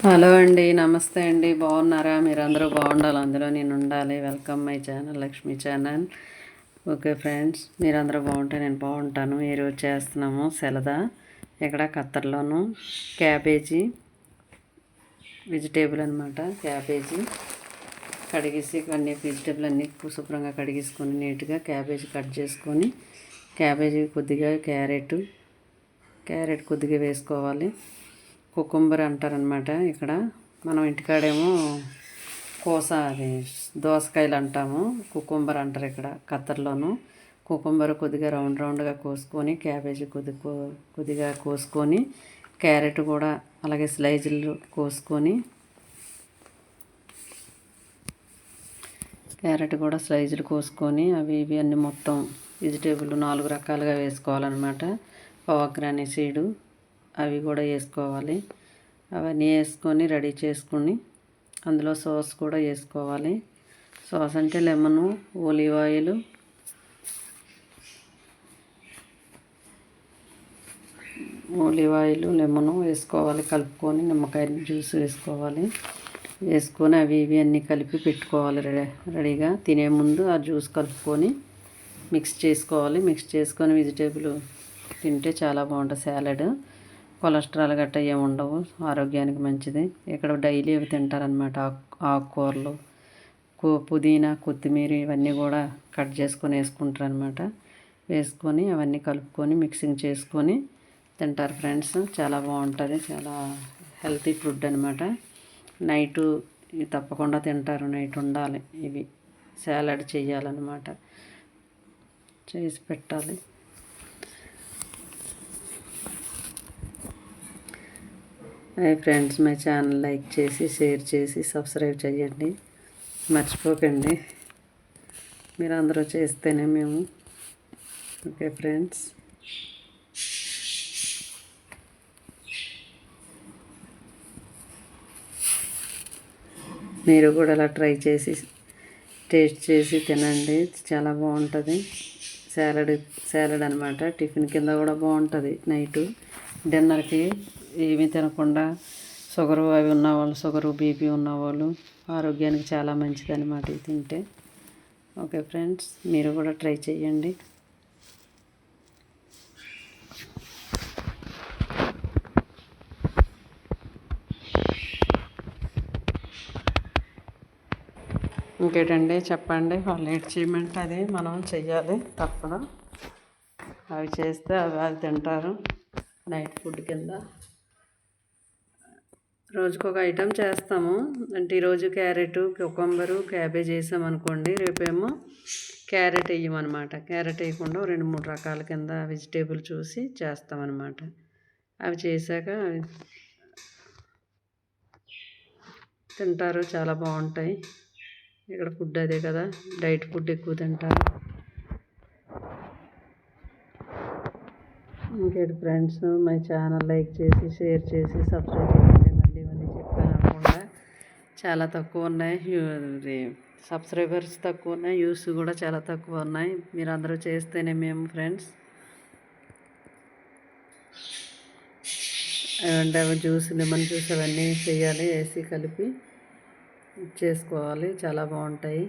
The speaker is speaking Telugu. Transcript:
హలో అండి, నమస్తే అండి. బాగున్నారా? మీరందరూ బాగుండాలి, అందులో నేను ఉండాలి. Welcome my channel, Lakshmi channel. Okay friends, మీరందరూ బాగుంటే నేను బాగుంటాను. ఈరోజు చేస్తున్నాము సెలదా. ఇక్కడ ఖత్తర్లోను క్యాబేజీ వెజిటేబుల్ అనమాట. క్యాబేజీ కడిగేసి అన్ని వెజిటేబుల్ అన్నీ శుభ్రంగా కడిగేసుకొని నీట్గా క్యాబేజీ కట్ చేసుకొని, క్యాబేజీ కొద్దిగా క్యారెట్ కొద్దిగా వేసుకోవాలి. కుకుంబర్ అంటారనమాట. ఇక్కడ మనం ఇంటికాడేమో అది దోసకాయలు అంటాము, కుకుంబర్ అంటారు ఇక్కడ ఖత్తర్లోను. కుకుంబర్ కొద్దిగా రౌండ్గా కోసుకొని, క్యాబేజీ కొద్దిగా కోసుకొని, క్యారెట్ కూడా అలాగే స్లైజులు కోసుకొని, అవి ఇవి అన్నీ మొత్తం వెజిటేబుల్ 4 రకాలుగా వేసుకోవాలన్నమాట. పవగ్రాని సీడు అవి కూడా వేసుకోవాలి. అవన్నీ వేసుకొని రెడీ చేసుకొని అందులో సాస్ కూడా వేసుకోవాలి. సాస్ అంటే లెమను, ఒలివ్ ఆయిల్, లెమను వేసుకోవాలి. కలుపుకొని నిమ్మకాయ జ్యూస్ వేసుకొని అవి ఇవి అన్నీ కలిపి పెట్టుకోవాలి. రెడీగా తినే ముందు ఆ జ్యూస్ కలుపుకొని మిక్స్ చేసుకొని వెజిటేబుల్ తింటే చాలా బాగుంటుంది సాలడ్. కొలెస్ట్రాల్ గట్రా ఏమి ఉండవు, ఆరోగ్యానికి మంచిది. ఇక్కడ డైలీ అవి తింటారనమాట. ఆకుకూరలు, పుదీనా, కొత్తిమీర ఇవన్నీ కూడా కట్ చేసుకొని వేసుకుంటారనమాట. వేసుకొని అవన్నీ కలుపుకొని మిక్సింగ్ చేసుకొని తింటారు ఫ్రెండ్స్. చాలా బాగుంటుంది, చాలా హెల్తీ ఫుడ్ అనమాట. నైటు ఇవి తప్పకుండా తింటారు. నైట్ ఉండాలి, ఇవి సాలడ్ చేయాలన్నమాట, చేసి పెట్టాలి. Hi friends, my channel like చేసి, షేర్ చేసి, సబ్స్క్రైబ్ చేయండి, మర్చిపోకండి. మీరు అందరూ చేస్తేనే మేము. ఓకే ఫ్రెండ్స్, మీరు కూడా అలా ట్రై చేసి టేస్ట్ చేసి తినండి. చాలా బాగుంటుంది. సాలడ్ అనమాట. టిఫిన్ కింద కూడా బాగుంటుంది. నైటు డిన్నర్కి ఏమీ తినకుండా షుగరు అవి ఉన్నవాళ్ళు, షుగరు బీపీ ఉన్నవాళ్ళు ఆరోగ్యానికి చాలా మంచిది అనమాట ఇది తింటే. ఓకే ఫ్రెండ్స్, మీరు కూడా ట్రై చేయండి. ఇంకేటండి చెప్పండి. వాళ్ళు ఏడ్ చేయమంటే అది మనం చెయ్యాలి, తప్పదు. అవి చేస్తే అవి తింటారు నైట్ ఫుడ్ కింద. రోజుకొక ఐటెం చేస్తాము. అంటే ఈరోజు క్యారెట్, కుకుంబరు, క్యాబేజ్ వేసామనుకోండి, రేపేమో క్యారెట్ వేయమన్నమాట. క్యారెట్ వేయకుండా 2-3 రకాల కింద వెజిటేబుల్ చూసి చేస్తామన్నమాట. అవి చేశాక తింటారు, చాలా బాగుంటాయి. ఇక్కడ ఫుడ్ అదే కదా, డైట్ ఫుడ్ ఎక్కువ తింటారు. ఇంకేంటి ఫ్రెండ్స్, మై ఛానల్ లైక్ చేసి, షేర్ చేసి, సబ్స్క్రైబ్ చేయండి. మళ్ళీ చెప్పాను అనుకుండా చాలా తక్కువ ఉన్నాయి, సబ్స్క్రైబర్స్ తక్కువ ఉన్నాయి, వ్యూస్ కూడా చాలా తక్కువ ఉన్నాయి. మీరు అందరూ చేస్తేనే మేము ఫ్రెండ్స్. అంటే అవి జ్యూస్, లెమన్ జ్యూస్ అవన్నీ చేయాలి, వేసి కలిపి చేసుకోవాలి. చాలా బాగుంటాయి.